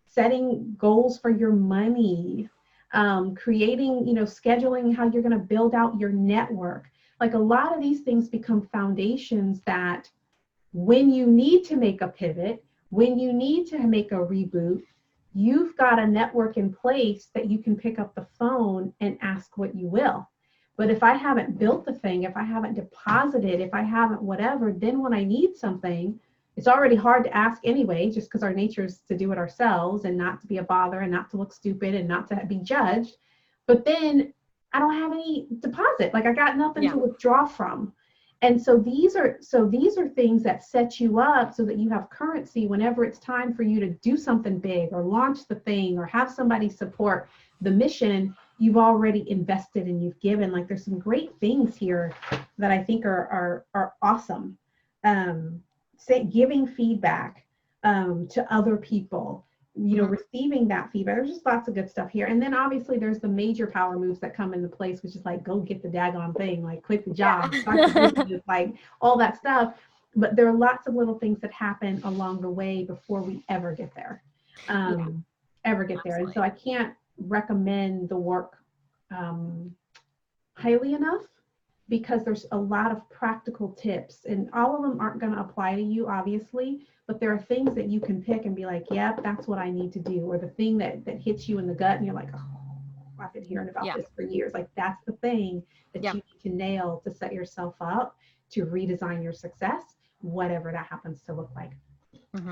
setting goals for your money, creating, scheduling how you're going to build out your network. Like a lot of these things become foundations that when you need to make a pivot, when you need to make a reboot, you've got a network in place that you can pick up the phone and ask what you will. But if I haven't built the thing, if I haven't deposited, if I haven't whatever, then when I need something, it's already hard to ask anyway, just because our nature is to do it ourselves and not to be a bother and not to look stupid and not to be judged. But then I don't have any deposit. Like I got nothing to withdraw from. And so these are things that set you up so that you have currency whenever it's time for you to do something big or launch the thing or have somebody support the mission. You've already invested and you've given. Like there's some great things here that I think are awesome. Giving feedback to other people, receiving that feedback. There's just lots of good stuff here. And then obviously there's the major power moves that come into place, which is like, go get the daggone thing, like quit the job, start the business, like all that stuff. But there are lots of little things that happen along the way before we ever get there. And so I can't recommend the work highly enough, because there's a lot of practical tips and all of them aren't going to apply to you, obviously, but there are things that you can pick and be like, yep, that's what I need to do. Or the thing that hits you in the gut and you're like, oh, I've been hearing about this for years. Like that's the thing that you need to nail to set yourself up to redesign your success, whatever that happens to look like.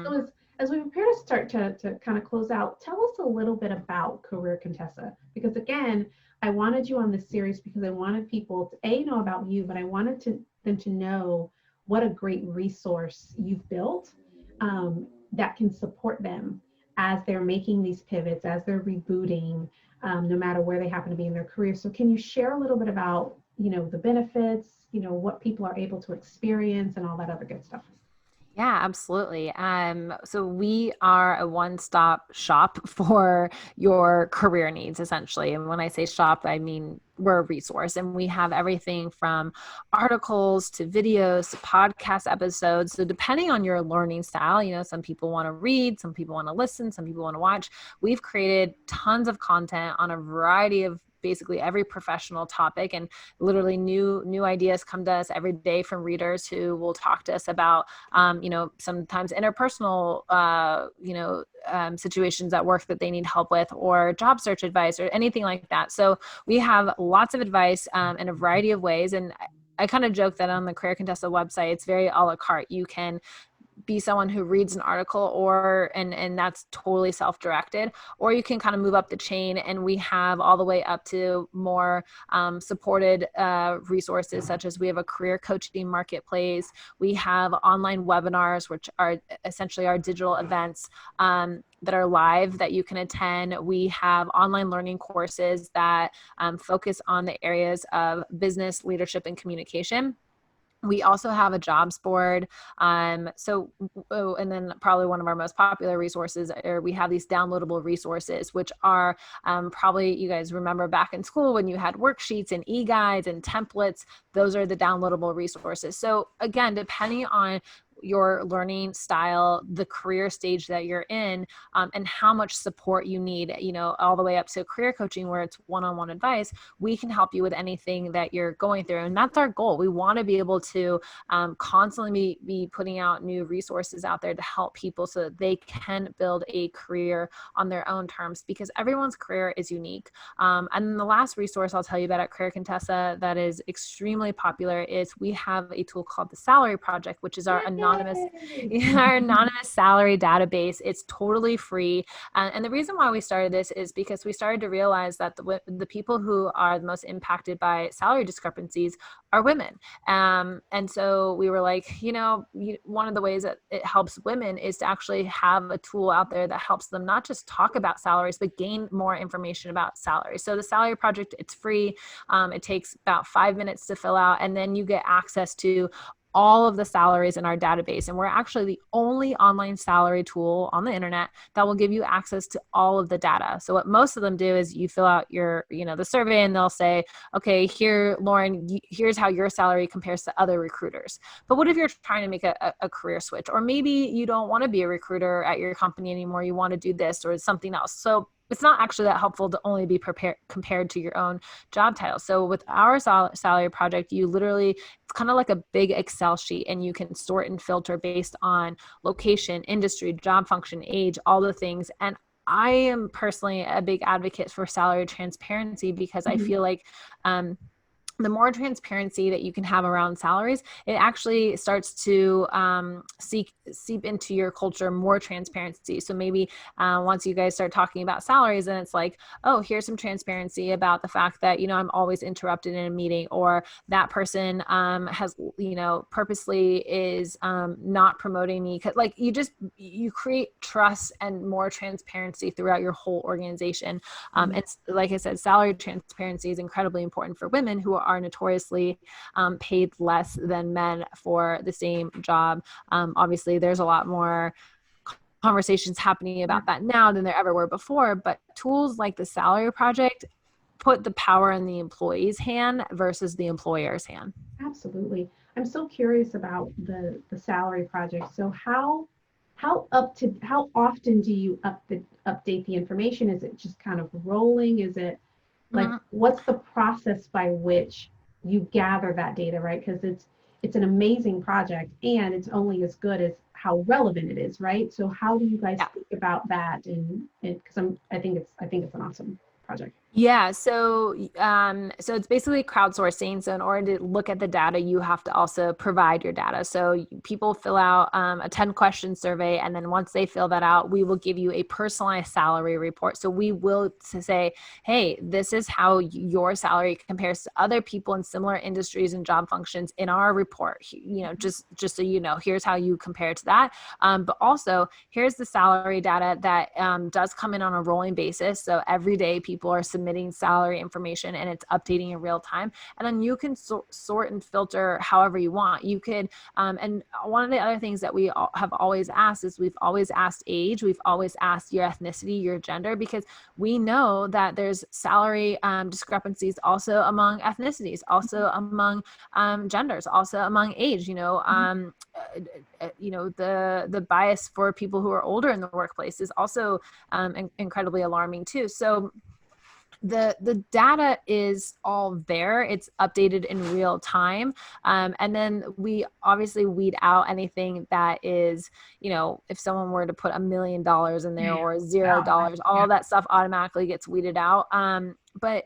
So as we prepare to start to kind of close out, tell us a little bit about Career Contessa, because again, I wanted you on this series because I wanted people to know about you, but I wanted them to know what a great resource you've built that can support them as they're making these pivots, as they're rebooting, no matter where they happen to be in their career. So can you share a little bit about, the benefits, what people are able to experience and all that other good stuff? Yeah, absolutely. So we are a one-stop shop for your career needs, essentially. And when I say shop, I mean we're a resource, and we have everything from articles to videos to podcast episodes. So depending on your learning style, some people want to read, some people want to listen, some people want to watch. We've created tons of content on a variety of basically every professional topic, and literally new ideas come to us every day from readers who will talk to us about, sometimes interpersonal, situations at work that they need help with, or job search advice or anything like that. So we have lots of advice in a variety of ways. And I kind of joke that on the Career Contessa website, it's very a la carte. You can be someone who reads an article and that's totally self-directed, or you can kind of move up the chain, and we have all the way up to more supported resources, such as we have a career coaching marketplace. We have online webinars, which are essentially our digital events that are live that you can attend. We have online learning courses that focus on the areas of business, leadership, and communication. We also have a jobs board. And then probably one of our most popular resources are, we have these downloadable resources, which are probably, you guys remember back in school when you had worksheets and e-guides and templates. Those are the downloadable resources. So again, depending on your learning style, the career stage that you're in, and how much support you need, all the way up to career coaching where it's one-on-one advice, we can help you with anything that you're going through. And that's our goal. We want to be able to constantly be putting out new resources out there to help people so that they can build a career on their own terms, because everyone's career is unique. And then the last resource I'll tell you about at Career Contessa that is extremely popular is we have a tool called the Salary Project, which is our anonymous salary database. It's totally free. And the reason why we started this is because we started to realize that the people who are the most impacted by salary discrepancies are women. And so we were like, one of the ways that it helps women is to actually have a tool out there that helps them not just talk about salaries, but gain more information about salaries. So the Salary Project, it's free. It takes about 5 minutes to fill out, and then you get access to all of the salaries in our database. And we're actually the only online salary tool on the internet that will give you access to all of the data. So what most of them do is you fill out the survey, and they'll say, okay, here, Lauren, here's how your salary compares to other recruiters. But what if you're trying to make a career switch? Or maybe you don't want to be a recruiter at your company anymore. You want to do this or something else. So it's not actually that helpful to only be compared to your own job title. So with our salary project, you literally, it's kind of like a big Excel sheet, and you can sort and filter based on location, industry, job function, age, all the things. And I am personally a big advocate for salary transparency, because I feel like the more transparency that you can have around salaries, it actually starts to seep into your culture more transparency. So maybe once you guys start talking about salaries, and it's like, oh, here's some transparency about the fact that, I'm always interrupted in a meeting, or that person has, purposely is not promoting me. Like you create trust and more transparency throughout your whole organization. And like I said, salary transparency is incredibly important for women who are notoriously paid less than men for the same job. Obviously, there's a lot more conversations happening about that now than there ever were before, but tools like the Salary Project put the power in the employee's hand versus the employer's hand. Absolutely. I'm so curious about the Salary Project. So how often do you update the information? Is it just kind of rolling? Is it like, what's the process by which you gather that data, right? Because it's an amazing project, and it's only as good as how relevant it is, right? So how do you guys think about that? And because I think it's an awesome project. Yeah. So it's basically crowdsourcing. So in order to look at the data, you have to also provide your data. So people fill out a 10-question survey. And then once they fill that out, we will give you a personalized salary report. So we will say, hey, this is how your salary compares to other people in similar industries and job functions in our report. Just so you know, here's how you compare to that. But also, here's the salary data that does come in on a rolling basis. So every day people are submitting salary information, and it's updating in real time. And then you can sort and filter however you want. You could, and one of the other things that we have always asked is we've always asked age, we've always asked your ethnicity, your gender, because we know that there's salary discrepancies also among ethnicities, also among genders, also among age. The bias for people who are older in the workplace is also incredibly alarming too. So The data is all there. It's updated in real time. And then we obviously weed out anything that is, if someone were to put $1 million in there or $0, all of that stuff automatically gets weeded out. But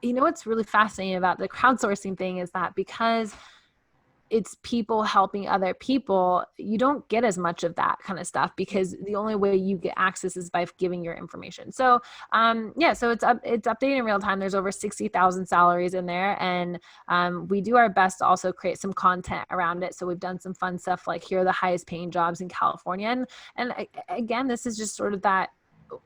what's really fascinating about the crowdsourcing thing is that because it's people helping other people, you don't get as much of that kind of stuff because the only way you get access is by giving your information. So so it's updating in real time. There's over 60,000 salaries in there, and we do our best to also create some content around it. So we've done some fun stuff like here are the highest paying jobs in California, and again, this is just sort of that,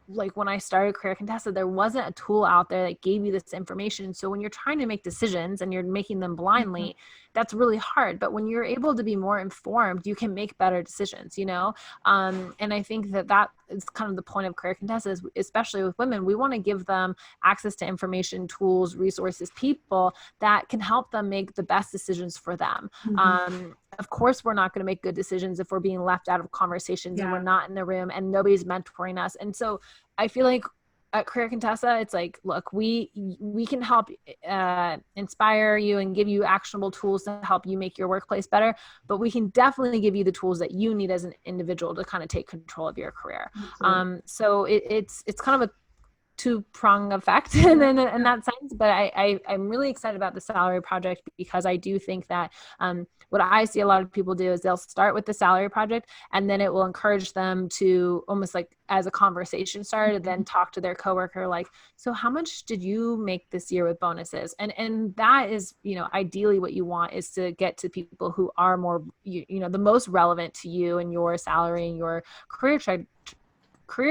like when I started Career Contessa, there wasn't a tool out there that gave you this information. So when you're trying to make decisions and you're making them blindly, that's really hard. But when you're able to be more informed, you can make better decisions, and I think that is kind of the point of Career Contessa, is especially with women, we want to give them access to information, tools, resources, people that can help them make the best decisions for them. Of course, we're not going to make good decisions if we're being left out of conversations and we're not in the room and nobody's mentoring us. And so I feel like at Career Contessa, it's like, look, we can help inspire you and give you actionable tools to help you make your workplace better, but we can definitely give you the tools that you need as an individual to kind of take control of your career. So it's kind of a two-prong effect in that sense, but I'm really excited about the salary project because I do think that what I see a lot of people do is they'll start with the salary project and then it will encourage them to almost like as a conversation starter, then talk to their coworker like, so how much did you make this year with bonuses? And that is, ideally what you want is to get to people who are more, the most relevant to you and your salary and your career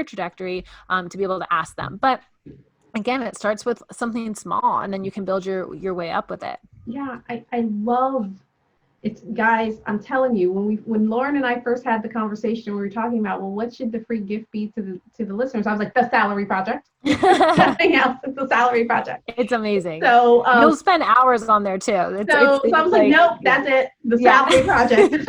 trajectory, to be able to ask them. But again, it starts with something small and then you can build your way up with it. Yeah, I love it's, guys, I'm telling you, when Lauren and I first had the conversation, we were talking about, well, what should the free gift be to the listeners? I was like, the salary project. Nothing else. It's the salary project. It's amazing. So you'll spend hours on there too. So I was like, nope, that's it. The salary project.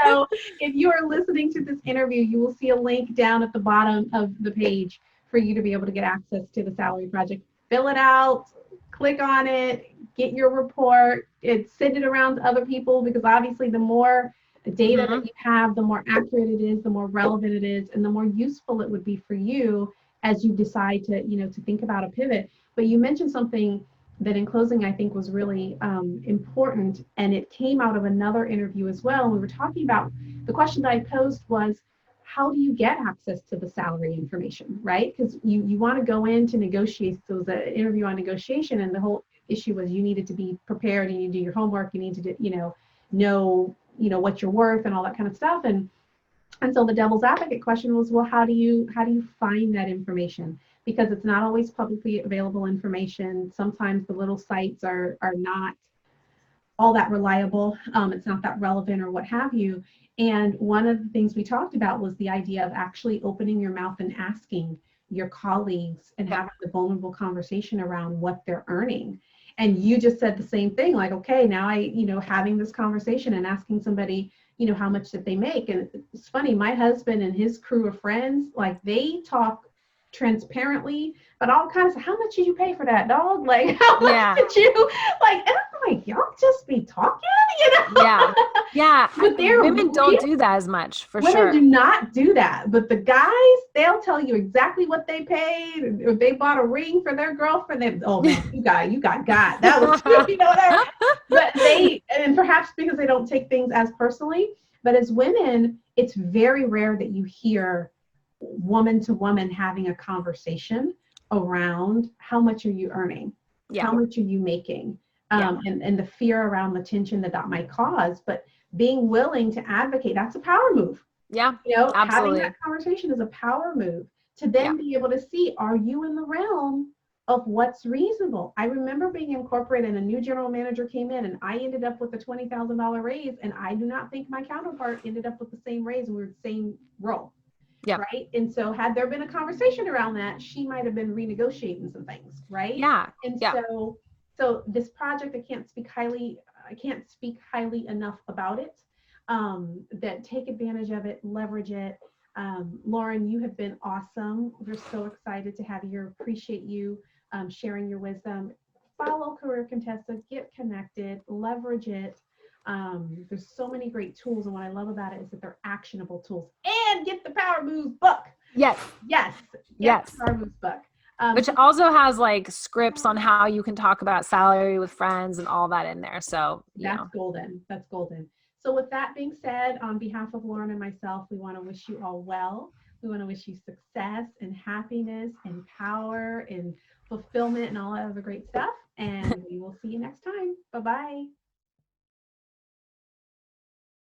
So if you are listening to this interview, you will see a link down at the bottom of the page for you to be able to get access to the salary project. Fill it out, click on it, get your report, send it around to other people, because obviously the more data that you have, the more accurate it is, the more relevant it is, and the more useful it would be for you as you decide to, to think about a pivot. But you mentioned something that in closing, I think was really important, and it came out of another interview as well. And we were talking about, the question that I posed was, how do you get access to the salary information, right? Because you want to go in to negotiate. So it was an interview on negotiation, and the whole issue was you needed to be prepared, you need to do your homework, you need to know what you're worth and all that kind of stuff. And so the devil's advocate question was, well, how do you find that information? Because it's not always publicly available information. Sometimes the little sites are not all that reliable. It's not that relevant or what have you. And one of the things we talked about was the idea of actually opening your mouth and asking your colleagues and having the vulnerable conversation around what they're earning. And you just said the same thing, like, okay, now having this conversation and asking somebody, how much did they make? And it's funny, my husband and his crew of friends, like, they talk transparently, but all kinds of, how much did you pay for that dog? Like, how much did you, like, and I'm like, y'all just be talking, Yeah. But women don't do that as much, for sure. Women do not do that, but the guys, they'll tell you exactly what they paid. If they bought a ring for their girlfriend, oh man, you got that was whatever. But and perhaps because they don't take things as personally, but as women, it's very rare that you hear woman to woman having a conversation around how much are you earning, how much are you making, and the fear around the tension that might cause. But being willing to advocate, that's a power move. Absolutely. Having that conversation is a power move to then be able to see, are you in the realm of what's reasonable? I remember being incorporated and a new general manager came in and I ended up with a $20,000 raise, and I do not think my counterpart ended up with the same raise, and we were the same role. Right. And so had there been a conversation around that, she might have been renegotiating some things. Right. And so this project, I can't speak highly enough about it. That take advantage of it, leverage it. Lauren, you have been awesome. We're so excited to have you here. Appreciate you sharing your wisdom. Follow Career Contessa, get connected, leverage it. There's so many great tools, and what I love about it is that they're actionable tools. And get the Power Moves book. Yes. Yes. Yes. The Power Moves book. Which also has like scripts on how you can talk about salary with friends and all that in there. So that's golden. That's golden. So with that being said, on behalf of Lauren and myself, we want to wish you all well. We want to wish you success and happiness and power and fulfillment and all that other great stuff. And we will see you next time. Bye-bye.